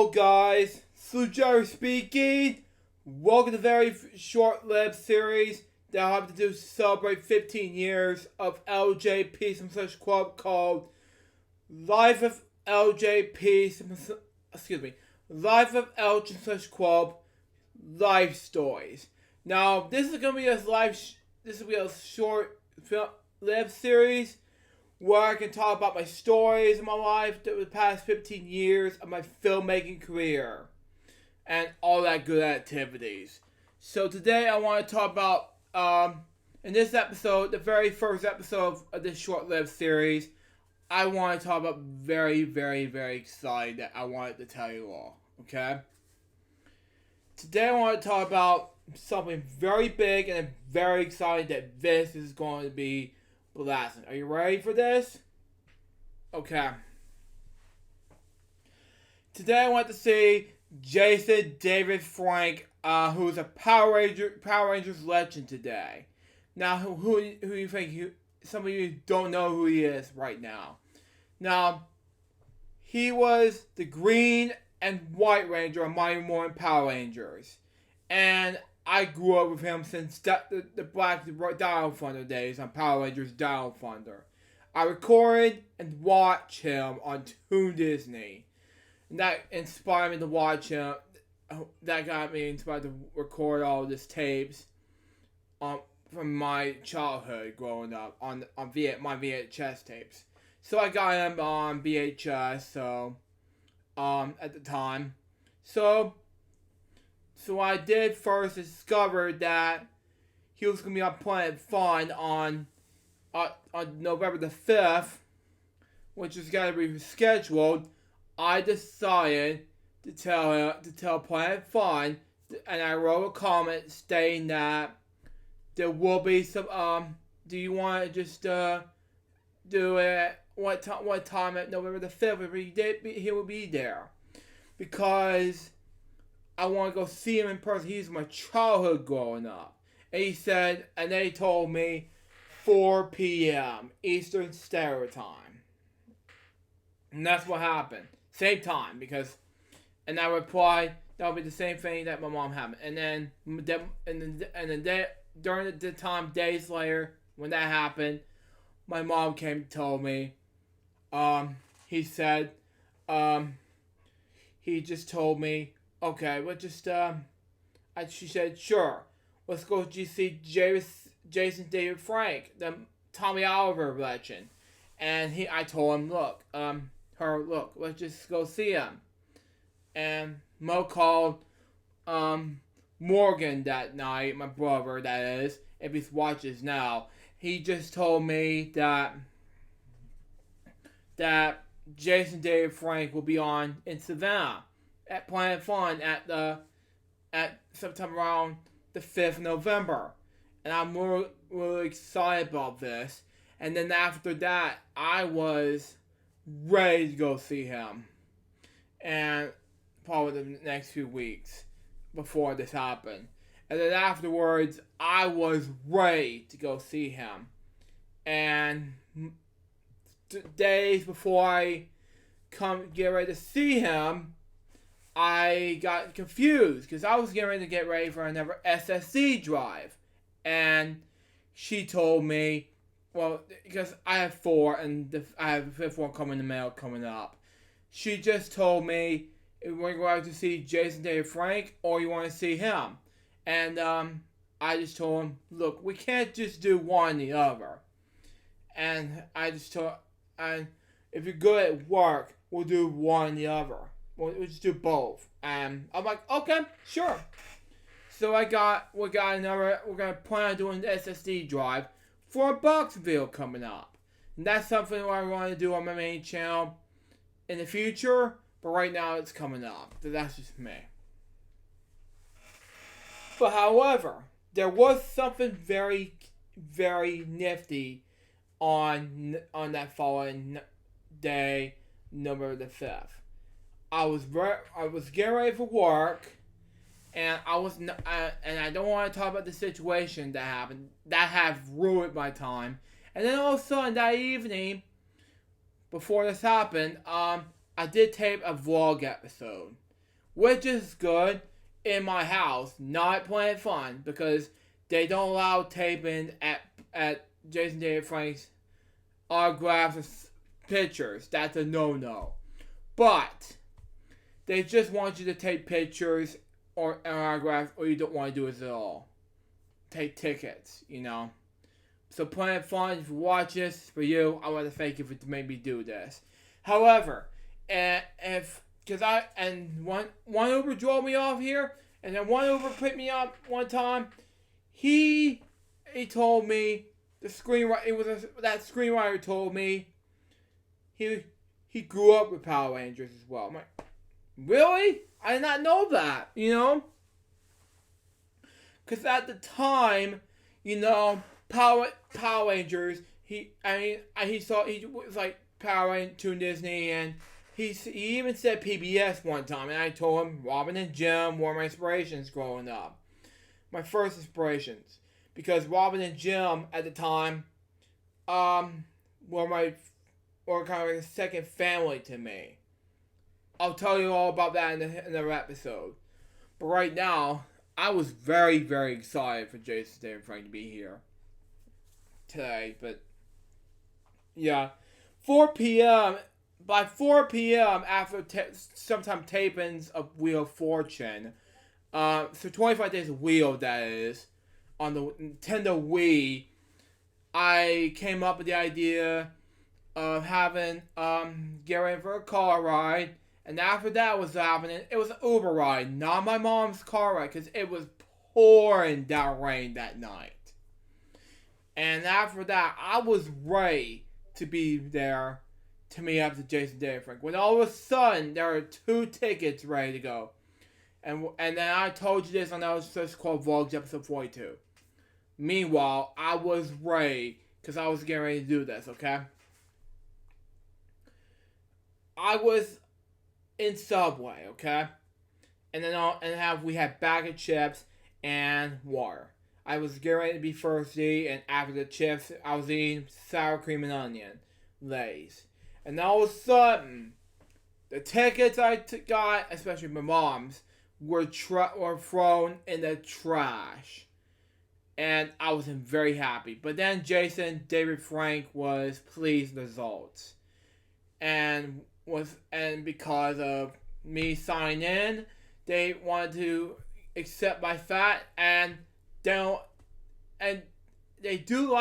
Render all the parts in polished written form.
Hello guys, Jerry speaking. Welcome to the very short-lived series that I have to do to celebrate 15 years of LJPCBM called Life of LJP, Life of LJ/Kwelp Life Stories. Now, this is gonna be a short-lived series where I can talk about my stories in my life through the past 15 years of my filmmaking career and all that good activities. So today I want to talk about, in this episode, the very first episode of this short-lived series, I want to talk about very, very, very exciting that I wanted to tell you all, okay? Today I want to talk about something very big and very exciting that this is going to be blasting. Are you ready for this? Okay. Today I want to see Jason David Frank, who is a Power Rangers legend today. Now, who you think? Some of you don't know who he is right now. Now, he was the Green and White Ranger on Mighty Morphin Power Rangers, and I grew up with him since the Black Dial Thunder days on Power Rangers Dial Thunder. I recorded and watched him on Toon Disney. And that inspired me to watch him. That got me inspired to record all these tapes from my childhood growing up on my VHS tapes. So I got him on VHS at the time. So what I did first is discovered that he was going to be on Planet Fun on November the 5th, which is going to be scheduled. I decided to tell Planet Fun, and I wrote a comment stating that there will be some, do you want to just do it, what time at November the 5th, he will be there. Because I want to go see him in person. He's my childhood growing up. And they told me 4 p.m. Eastern Standard Time. And that's what happened. Same time, and I replied, that'll be the same thing that my mom had. And then, during the time, days later, when that happened, my mom came and told me, he just told me, okay, well, she said, sure, let's go see Jason David Frank, the Tommy Oliver legend. And I told him, look, let's just go see him. And Mo called, Morgan that night, my brother, that is, if he watches now. He just told me that Jason David Frank will be on in Savannah at Planet Fun at sometime around the 5th of November. And I'm really excited about this. And then after that, I was ready to go see him. And probably the next few weeks before this happened. And then afterwards, I was ready to go see him. And days before I get ready to see him, I got confused because I was getting ready to get ready for another SSD drive. And she told me, well, because I have 4 and I have the 5th one coming in the mail coming up. She just told me, we're going to see Jason David Frank or you want to see him. And I just told him, look, we can't just do one or the other. And I just told, and if you're good at work, we'll do one or the other. We'll just do both. And I'm like, okay, sure. So we're gonna plan on doing the SSD drive for a box video coming up. And that's something I want to do on my main channel in the future, but right now it's coming up. So that's just me. But however, there was something very, very nifty on that following day, November the 5th. I was getting ready for work, and I don't want to talk about the situation that happened. That have ruined my time. And then all of a sudden that evening, before this happened, I did tape a vlog episode. which is good in my house, not Planet Fun, because they don't allow taping at Jason David Frank's autographs or pictures. That's a no-no. But they just want you to take pictures or an autograph, or you don't want to do it at all. Take tickets. So Planet Fun, if you watch this, for you, I want to thank you for making me do this. However, one Uber drove me off here, and then one Uber picked me up one time. He told me that screenwriter told me he grew up with Power Rangers as well. I'm like, really? I did not know that. Because at the time, Power Rangers. He was like Power Rangers to Disney, and he even said PBS one time, and I told him Robin and Jim were my inspirations growing up. My first inspirations, because Robin and Jim at the time, were kind of like a second family to me. I'll tell you all about that in another episode. But right now, I was very, very excited for Jason David Frank to be here today. But yeah, 4 p.m. By 4 p.m. after sometime tapings of Wheel of Fortune, so 25 Days of Wheel, that is, on the Nintendo Wii, I came up with the idea of having get ready for a car ride. And after that was happening, it was an Uber ride, not my mom's car ride, because it was pouring down rain that night. And after that, I was ready to be there to meet up to Jason David Frank. When all of a sudden, there were 2 tickets ready to go. And then I told you this on our just called Vlogs episode 42. Meanwhile, I was ready, because I was getting ready to do this, okay? I was in Subway, okay? And then we had bag of chips and water. I was getting ready to be thirsty, and after the chips, I was eating sour cream and onion Lay's. And all of a sudden, the tickets I got, especially my mom's, were thrown in the trash. And I wasn't very happy. But then Jason David Frank was pleased with the results. And because of me signing in, they wanted to accept my fat, and they do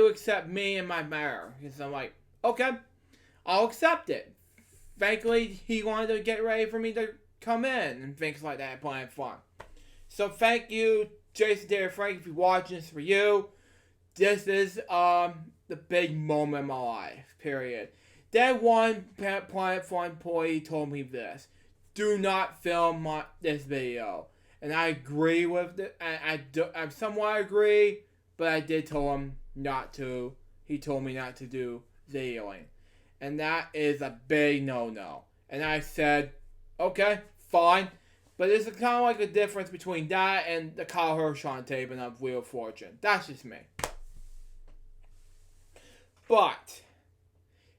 accept me and my mayor. So I'm like, okay, I'll accept it. Thankfully, he wanted to get ready for me to come in and things like that, Planet Fun. So thank you, Jason David Frank, if you're watching this for you. This is the big moment in my life, period. Then one Planet Fun employee told me this: do not film this video. And I agree with it. I somewhat agree, but I did tell him not to. He told me not to do videoing. And that is a big no-no. And I said, okay, fine. But it's kind of like a difference between that and the Kyle Hershon taping of Wheel of Fortune. That's just me. But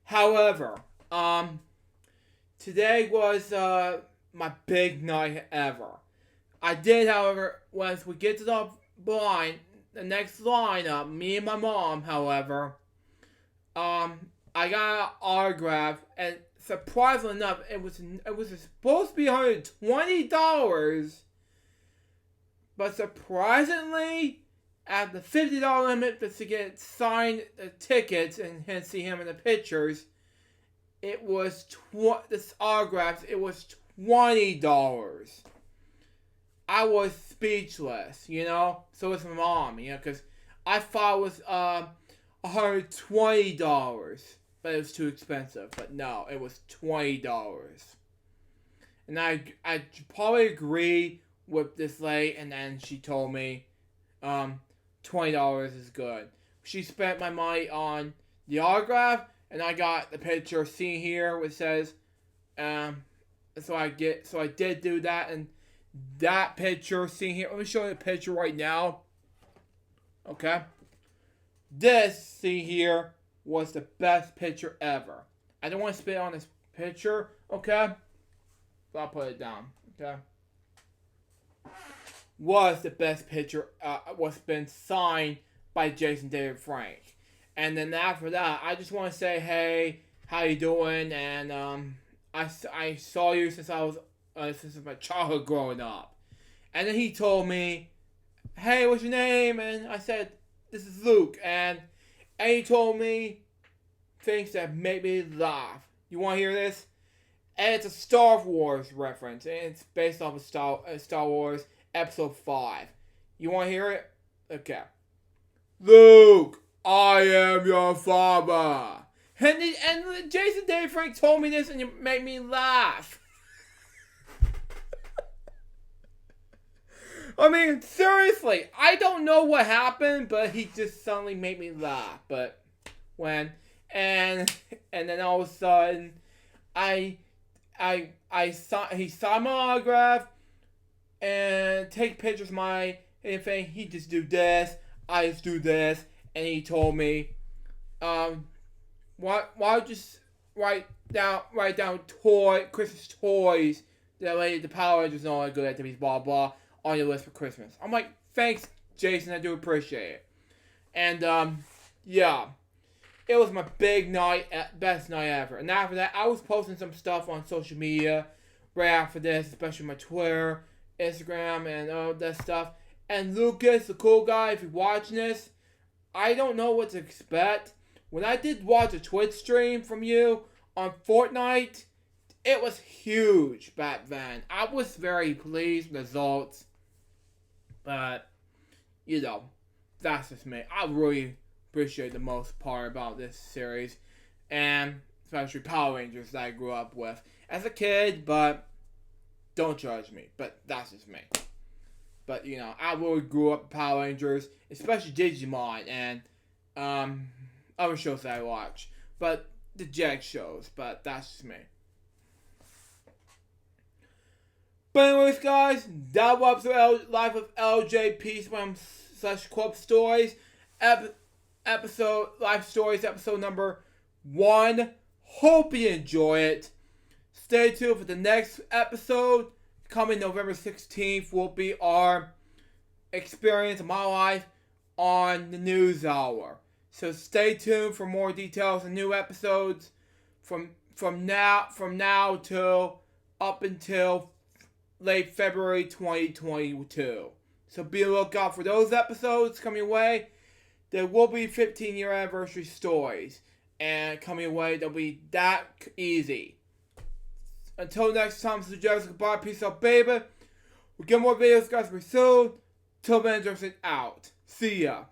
however, today was my big night ever. I did, however, once we get to the next lineup, me and my mom, however, I got an autograph, and surprisingly enough, it was supposed to be $120, but surprisingly, at the $50 limit to get signed tickets and hence see him in the pictures, it was this autographs. It was $20. I was speechless, So was my mom, because I thought it was $120, but it was too expensive. But no, it was $20, and I probably agree with this lady. And then she told me, $20 is good. She spent my money on the autograph, and I got the picture seen here, which says, so I did do that, and that picture seen here. Let me show you the picture right now. Okay, this see here was the best picture ever. I don't want to spit on this picture. Okay, I'll put it down. Okay. Was the best picture was been signed by Jason David Frank. And then after that, I just want to say, hey, how you doing? And I saw you since I was since my childhood growing up. And then he told me, hey, what's your name? And I said, this is Luke. And he told me things that made me laugh. You want to hear this? And it's a Star Wars reference. And it's based off of Star Wars Episode 5. You want to hear it? Okay. Luke, I am your father. And Jason David Frank told me this and it made me laugh. I mean, seriously, I don't know what happened, but he just suddenly made me laugh. But when and then all of a sudden, he signed my autograph and take pictures of my anything. He just do this, I just do this, and he told me, why just write down Christmas toys that way the Power Rangers know are good activities, blah blah, on your list for Christmas. I'm like, thanks, Jason, I do appreciate it. And yeah, it was my big night, best night ever. And after that, I was posting some stuff on social media right after this, especially my Twitter, Instagram, and all that stuff. And Lucas, the cool guy, if you're watching this, I don't know what to expect. When I did watch a Twitch stream from you on Fortnite, it was huge back then. I was very pleased with the results. But, you know, that's just me. I really appreciate the most part about this series. And especially Power Rangers that I grew up with as a kid. But don't judge me. But that's just me. But, you know, I really grew up with Power Rangers. Especially Digimon and other shows that I watch. But the Jag shows. But that's just me. But anyways, guys, that was the life of LJPCBM / Kwelp Stories. Life Stories, episode number 1. Hope you enjoy it. Stay tuned for the next episode. Coming November 16th will be our experience of my life on the News Hour. So stay tuned for more details and new episodes from now till up until late February 2022. So be on the lookout for those episodes coming away. There will be 15-year anniversary stories. And coming away, they'll be that easy. Until next time, this is Joseph. Goodbye. Peace out, baby. We'll get more videos, guys, pretty soon. Till then, just out. See ya.